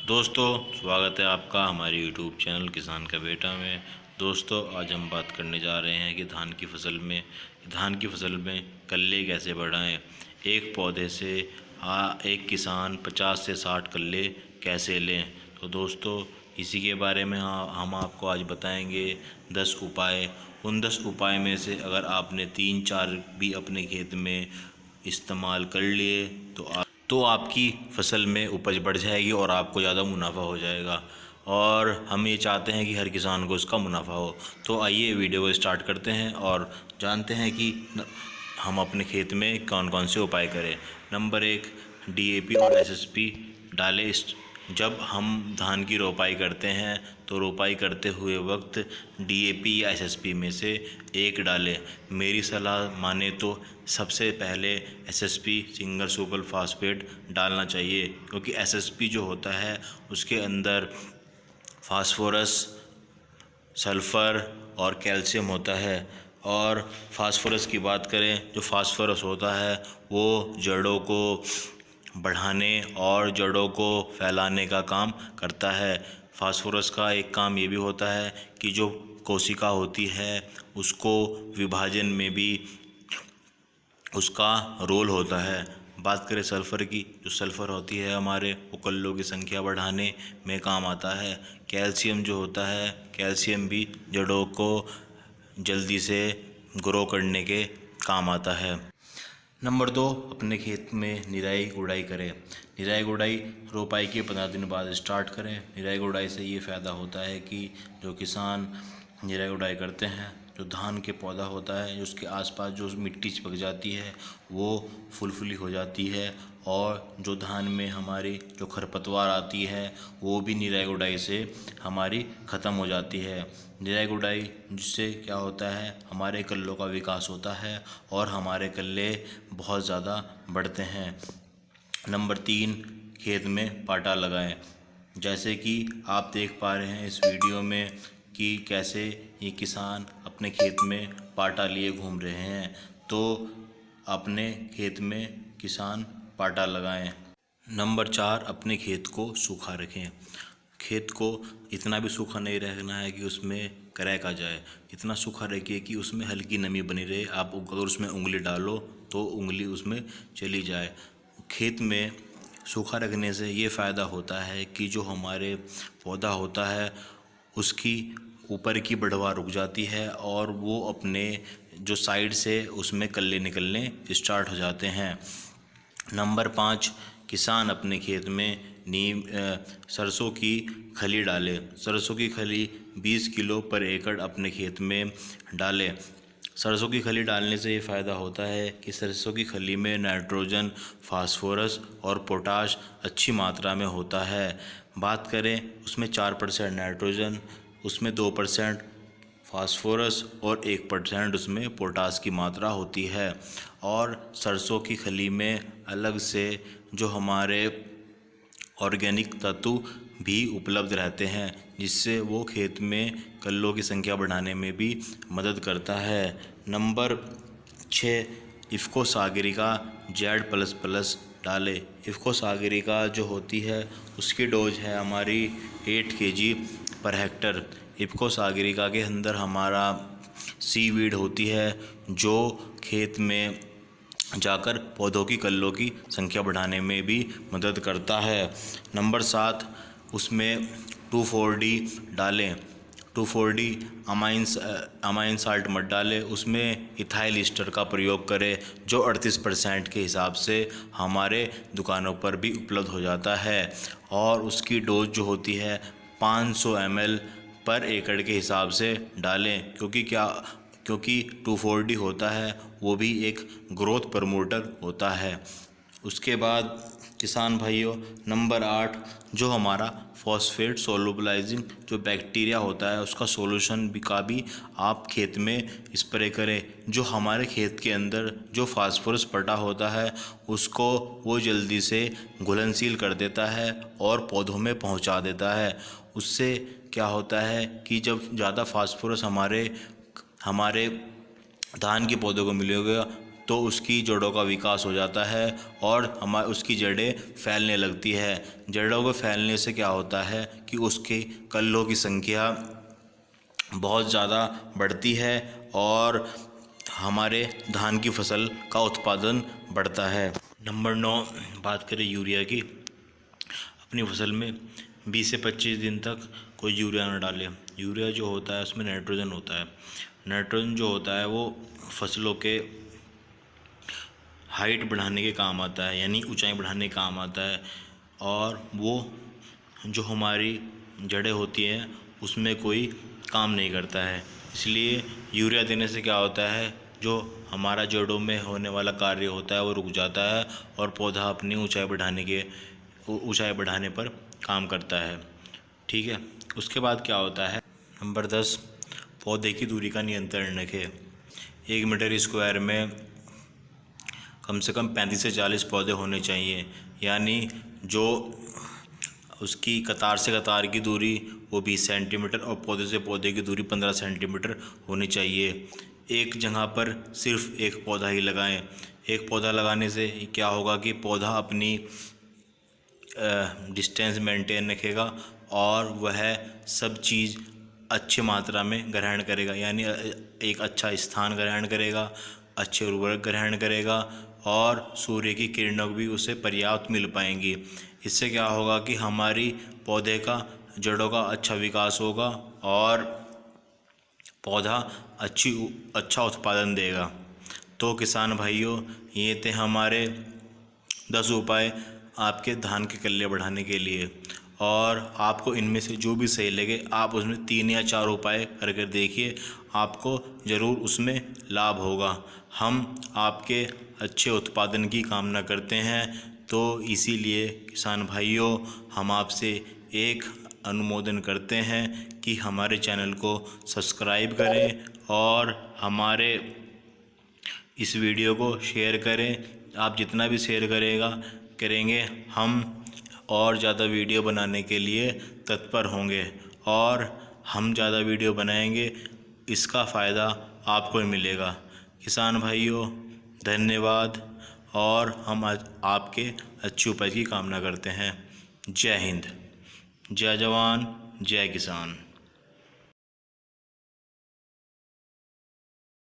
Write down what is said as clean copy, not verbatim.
दोस्तों, स्वागत है आपका हमारे यूट्यूब चैनल किसान का बेटा में। दोस्तों, आज हम बात करने जा रहे हैं कि धान की फसल में कल्ले कैसे बढ़ाएं। एक पौधे से एक किसान 50 से 60 कल्ले कैसे लें। तो दोस्तों, इसी के बारे में हम आपको आज बताएंगे 10 उपाय। उन 10 उपाय में से अगर आपने 3-4 भी अपने खेत में इस्तेमाल कर लिए तो आपकी फसल में उपज बढ़ जाएगी और आपको ज़्यादा मुनाफा हो जाएगा। और हम ये चाहते हैं कि हर किसान को इसका मुनाफा हो। तो आइए वीडियो को स्टार्ट करते हैं और जानते हैं कि हम अपने खेत में कौन कौन से उपाय करें। नंबर 1, डीएपी और एसएसपी डालें। जब हम धान की रोपाई करते हैं तो रोपाई करते हुए वक्त डीएपी या एसएसपी में से एक डालें। मेरी सलाह माने तो सबसे पहले एसएसपी सिंगल सुपर फास्फेट डालना चाहिए, क्योंकि एसएसपी जो होता है उसके अंदर फास्फोरस, सल्फ़र और कैल्शियम होता है। और फास्फोरस की बात करें, जो फास्फोरस होता है वो जड़ों को बढ़ाने और जड़ों को फैलाने का काम करता है। फास्फोरस का एक काम ये भी होता है कि जो कोशिका होती है उसको विभाजन में भी उसका रोल होता है। बात करें सल्फ़र की, जो सल्फ़र होती है हमारे वो कल्लों की संख्या बढ़ाने में काम आता है। कैल्शियम जो होता है, कैल्शियम भी जड़ों को जल्दी से ग्रो करने के काम आता है। नंबर 2, अपने खेत में निराई गुड़ाई करें। निराई गुड़ाई रोपाई के 15 दिन बाद स्टार्ट करें। निराई गुड़ाई से ये फ़ायदा होता है कि जो किसान निराई गुड़ाई करते हैं, जो धान के पौधा होता है उसके आसपास जो मिट्टी चिपक जाती है वो फुलफुली हो जाती है, और जो धान में हमारी जो खरपतवार आती है वो भी निराई गुड़ाई से हमारी ख़त्म हो जाती है। निराई गुड़ाई जिससे क्या होता है, हमारे कल्लों का विकास होता है और हमारे कल्ले बहुत ज़्यादा बढ़ते हैं। नंबर 3, खेत में पाटा लगाएं। जैसे कि आप देख पा रहे हैं इस वीडियो में कि कैसे ये किसान अपने खेत में पाटा लिए घूम रहे हैं। तो अपने खेत में किसान पाटा लगाएं। नंबर 4, अपने खेत को सूखा रखें। खेत को इतना भी सूखा नहीं रखना है कि उसमें क्रैक आ जाए। इतना सूखा रखिए कि उसमें हल्की नमी बनी रहे। आप अगर उसमें उंगली डालो तो उंगली उसमें चली जाए। खेत में सूखा रखने से ये फ़ायदा होता है कि जो हमारे पौधा होता है उसकी ऊपर की बढ़वा रुक जाती है और वो अपने जो साइड से उसमें कल्ले निकलने स्टार्ट हो जाते हैं। नंबर 5, किसान अपने खेत में सरसों की खली डाले। सरसों की खली 20 किलो पर एकड़ अपने खेत में डालें। सरसों की खली डालने से ये फ़ायदा होता है कि सरसों की खली में नाइट्रोजन, फास्फोरस और पोटाश अच्छी मात्रा में होता है। बात करें उसमें 4% नाइट्रोजन, उसमें 2% फास्फोरस और 1% उसमें पोटास की मात्रा होती है। और सरसों की खली में अलग से जो हमारे ऑर्गेनिक तत्व भी उपलब्ध रहते हैं, जिससे वो खेत में कल्लों की संख्या बढ़ाने में भी मदद करता है। नंबर 6, इफ़को सागरिका Z++ डालें। इफ़को सागरिका जो होती है उसकी डोज है हमारी 8 kg per hectare. IFFCO Sagarika के अंदर हमारा सीवीड होती है जो खेत में जाकर पौधों की कल्लों की संख्या बढ़ाने में भी मदद करता है। नंबर 7, उसमें 2,4-D डालें। 2,4-D अमाइन साल्ट मत डालें, उसमें इथाइल ईस्टर का प्रयोग करें जो 38% के हिसाब से हमारे दुकानों पर भी उपलब्ध हो जाता है। और उसकी डोज जो होती है 500 ml पर एकड़ के हिसाब से डालें, क्योंकि 2,4-D होता है वो भी एक ग्रोथ प्रमोटर होता है। उसके बाद किसान भाइयों, नंबर 8, जो हमारा फॉस्फेट सोलुबलाइजिंग जो बैक्टीरिया होता है उसका सॉल्यूशन भी आप खेत में स्प्रे करें। जो हमारे खेत के अंदर जो फास्फोरस पटा होता है उसको वो जल्दी से घुलनशील कर देता है और पौधों में पहुंचा देता है। उससे क्या होता है कि जब ज़्यादा फास्फोरस हमारे धान के पौधों को मिलेगा तो उसकी जड़ों का विकास हो जाता है और उसकी जड़ें फैलने लगती है। जड़ों को फैलने से क्या होता है कि उसके कल्लों की संख्या बहुत ज़्यादा बढ़ती है और हमारे धान की फसल का उत्पादन बढ़ता है। नंबर 9, बात करें यूरिया की। अपनी फसल में 20 से 25 दिन तक कोई यूरिया न डालें। यूरिया जो होता है उसमें नाइट्रोजन होता है। नाइट्रोजन जो होता है वो फसलों के हाइट बढ़ाने के काम आता है, यानी ऊंचाई बढ़ाने के काम आता है, और वो जो हमारी जड़ें होती हैं उसमें कोई काम नहीं करता है। इसलिए यूरिया देने से क्या होता है, जो हमारा जड़ों में होने वाला कार्य होता है वो रुक जाता है और पौधा अपनी ऊंचाई बढ़ाने पर काम करता है। ठीक है। उसके बाद क्या होता है, नंबर 10, पौधे की दूरी का नियंत्रण रखें। 1 मीटर स्क्वायर में कम से कम 35 से 40 पौधे होने चाहिए, यानी जो उसकी कतार से कतार की दूरी वो 20 सेंटीमीटर और पौधे से पौधे की दूरी 15 सेंटीमीटर होनी चाहिए। एक जगह पर सिर्फ एक पौधा ही लगाएं। एक पौधा लगाने से क्या होगा कि पौधा अपनी डिस्टेंस मेंटेन रखेगा और वह सब चीज़ अच्छी मात्रा में ग्रहण करेगा, यानी एक अच्छा स्थान ग्रहण करेगा, अच्छे उर्वरक ग्रहण करेगा और सूर्य की किरणों भी उसे पर्याप्त मिल पाएंगी। इससे क्या होगा कि हमारी पौधे का जड़ों का अच्छा विकास होगा और पौधा अच्छा उत्पादन देगा। तो किसान भाइयों, ये थे हमारे 10 उपाय आपके धान के कल्ले बढ़ाने के लिए, और आपको इनमें से जो भी सही लगे आप उसमें 3 या 4 उपाय करके देखिए, आपको ज़रूर उसमें लाभ होगा। हम आपके अच्छे उत्पादन की कामना करते हैं, तो इसीलिए किसान भाइयों हम आपसे एक अनुमोदन करते हैं कि हमारे चैनल को सब्सक्राइब करें और हमारे इस वीडियो को शेयर करें। आप जितना भी शेयर करेंगे हम और ज़्यादा वीडियो बनाने के लिए तत्पर होंगे, और हम ज़्यादा वीडियो बनाएंगे, इसका फ़ायदा आपको मिलेगा। किसान भाइयों धन्यवाद, और हम आपके अच्छी उपज की कामना करते हैं। जय हिंद, जय जवान, जय किसान।